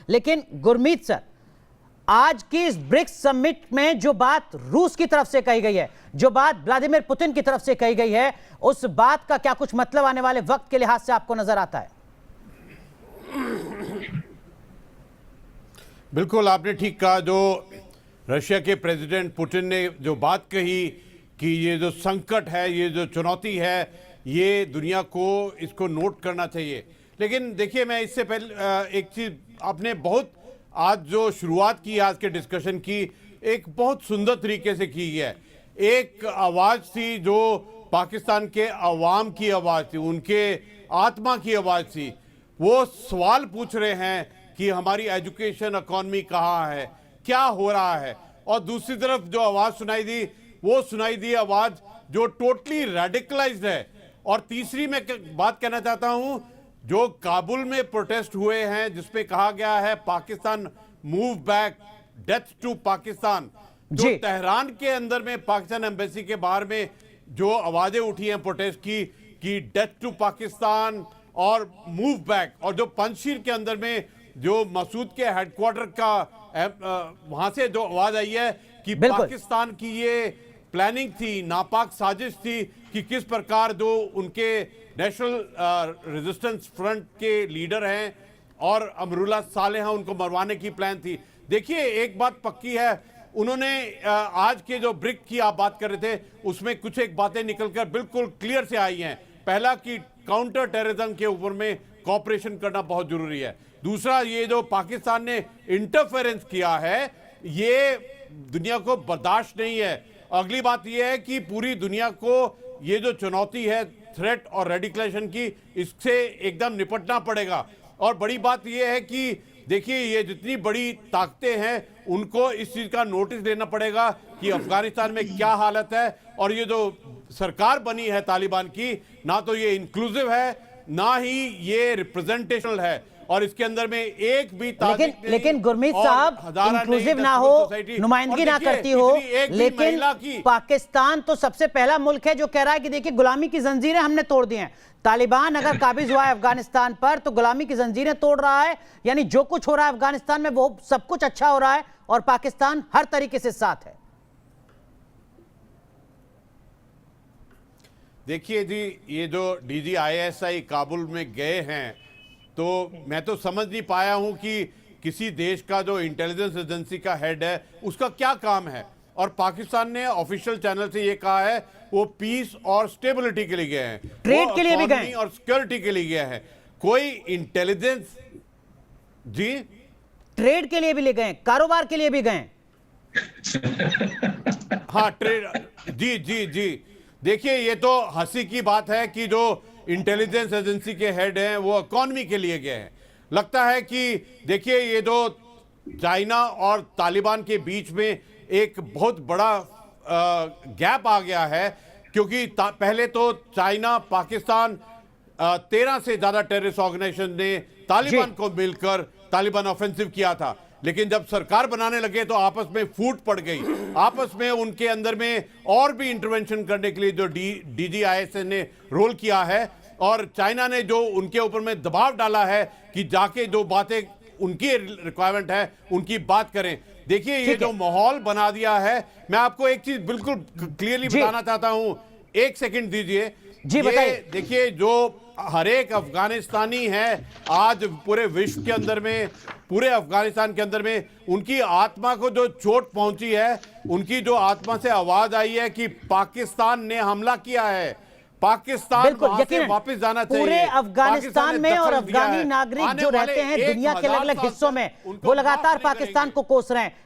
लेकिन गुरमीत सर, आज की इस ब्रिक्स समिट में जो बात रूस की तरफ से कही गई है, जो बात व्लादिमीर पुतिन की तरफ से कही गई है, उस बात का क्या कुछ मतलब आने वाले वक्त के लिहाज से आपको नजर आता है? बिल्कुल, आपने ठीक कहा। जो रशिया के प्रेसिडेंट पुतिन ने जो बात कही कि ये जो संकट है, ये जो चुनौती है, ये दुनिया को इसको नोट करना चाहिए। लेकिन देखिए, मैं इससे पहले एक चीज़, आपने बहुत आज जो शुरुआत की आज के डिस्कशन की, एक बहुत सुंदर तरीके से की है। एक आवाज़ थी जो पाकिस्तान के अवाम की आवाज़ थी, उनके आत्मा की आवाज़ थी। वो सवाल पूछ रहे हैं कि हमारी एजुकेशन इकॉनमी कहाँ है, क्या हो रहा है। और दूसरी तरफ जो आवाज़ सुनाई दी, वो सुनाई दी आवाज़ जो टोटली रेडिकलाइज्ड है। और तीसरी मैं बात कहना चाहता हूँ, जो काबुल में प्रोटेस्ट हुए हैं जिसपे कहा गया है Pakistan move back, death to Pakistan, जो तेहरान के अंदर में पाकिस्तान एम्बेसी के बाहर में जो आवाज़ें उठी हैं प्रोटेस्ट की कि डेथ टू पाकिस्तान और मूव बैक, और जो पंजशीर के अंदर में जो मसूद के हेडक्वार्टर का वहां से जो आवाज आई है कि पाकिस्तान की ये प्लानिंग थी, नापाक साजिश थी कि किस प्रकार जो उनके नेशनल रेजिस्टेंस फ्रंट के लीडर हैं और अमरुल्लाह सालेह हैं, उनको मरवाने की प्लान थी। देखिए, एक बात पक्की है, उन्होंने आज के जो ब्रिक की आप बात कर रहे थे, उसमें कुछ एक बातें निकलकर बिल्कुल क्लियर से आई हैं। पहला कि काउंटर टेररिज्म के ऊपर में कॉपरेशन करना बहुत जरूरी है। दूसरा, ये जो पाकिस्तान ने इंटरफेरेंस किया है, ये दुनिया को बर्दाश्त नहीं है। अगली बात ये है कि पूरी दुनिया को ये जो चुनौती है थ्रेट और रेडिकलाइजेशन की, इससे एकदम निपटना पड़ेगा। और बड़ी बात ये है कि देखिए, ये जितनी बड़ी ताकतें हैं उनको इस चीज़ का नोटिस लेना पड़ेगा कि अफगानिस्तान में क्या हालत है। और ये जो सरकार बनी है तालिबान की, ना तो ये इंक्लूसिव है, ना ही ये रिप्रेजेंटेशनल है, और इसके अंदर में एक भी लेकिन गुरमीत साहब, इंक्लूसिव ना हो, नुमाइंदगी ना करती हो, लेकिन पाकिस्तान तो सबसे पहला मुल्क है जो कह रहा है कि देखिए, गुलामी की जंजीरें हमने तोड़ दी हैं। तालिबान अगर काबिज हुआ है अफगानिस्तान पर तो गुलामी की जंजीरें तोड़ रहा है, यानी जो कुछ हो रहा है अफगानिस्तान में वो सब कुछ अच्छा हो रहा है और पाकिस्तान हर तरीके से साथ है। देखिए जी, ये जो DGISI काबुल में गए हैं, तो मैं तो समझ नहीं पाया हूं कि किसी देश का जो इंटेलिजेंस एजेंसी का हेड है उसका क्या काम है। और पाकिस्तान ने ऑफिशियल चैनल से ये कहा है वो पीस और स्टेबिलिटी के लिए गए हैं, ट्रेड के लिए भी गए और सिक्योरिटी के लिए गए हैं। कोई इंटेलिजेंस, जी, ट्रेड के लिए भी ले गए, कारोबार के लिए भी गए। हाँ, ट्रेड, जी जी जी। देखिए, ये तो हंसी की बात है कि जो इंटेलिजेंस एजेंसी के हेड हैं वो इकॉनमी के लिए गए हैं। लगता है कि देखिए, ये जो चाइना और तालिबान के बीच में एक बहुत बड़ा गैप आ गया है, क्योंकि पहले तो चाइना, पाकिस्तान, 13 से ज्यादा टेररिस्ट ऑर्गेनाइजेशन ने तालिबान को मिलकर तालिबान ऑफेंसिव किया था। लेकिन जब सरकार बनाने लगे तो आपस में फूट पड़ गई, आपस में उनके अंदर में और भी इंटरवेंशन करने के लिए जो DGISI ने रोल किया है, और चाइना ने जो उनके ऊपर में दबाव डाला है कि जाके जो बातें उनकी रिक्वायरमेंट है उनकी बात करें। देखिए, ये जो माहौल बना दिया है, मैं आपको एक चीज बिल्कुल क्लियरली बताना चाहता हूं, एक सेकंड दीजिए जी, बताइए। देखिए, जो हर एक अफगानिस्तानी है आज पूरे विश्व के अंदर में, पूरे अफगानिस्तान के अंदर में, उनकी आत्मा को जो चोट पहुंची है, उनकी जो आत्मा से आवाज आई है कि पाकिस्तान ने हमला किया है, पाकिस्तान वहां से वापस जाना चाहिए। पूरे अफगानिस्तान में और अफगानी नागरिक जो रहते हैं दुनिया के अलग अलग हिस्सों में, वो लगातार पाकिस्तान को कोस रहे हैं।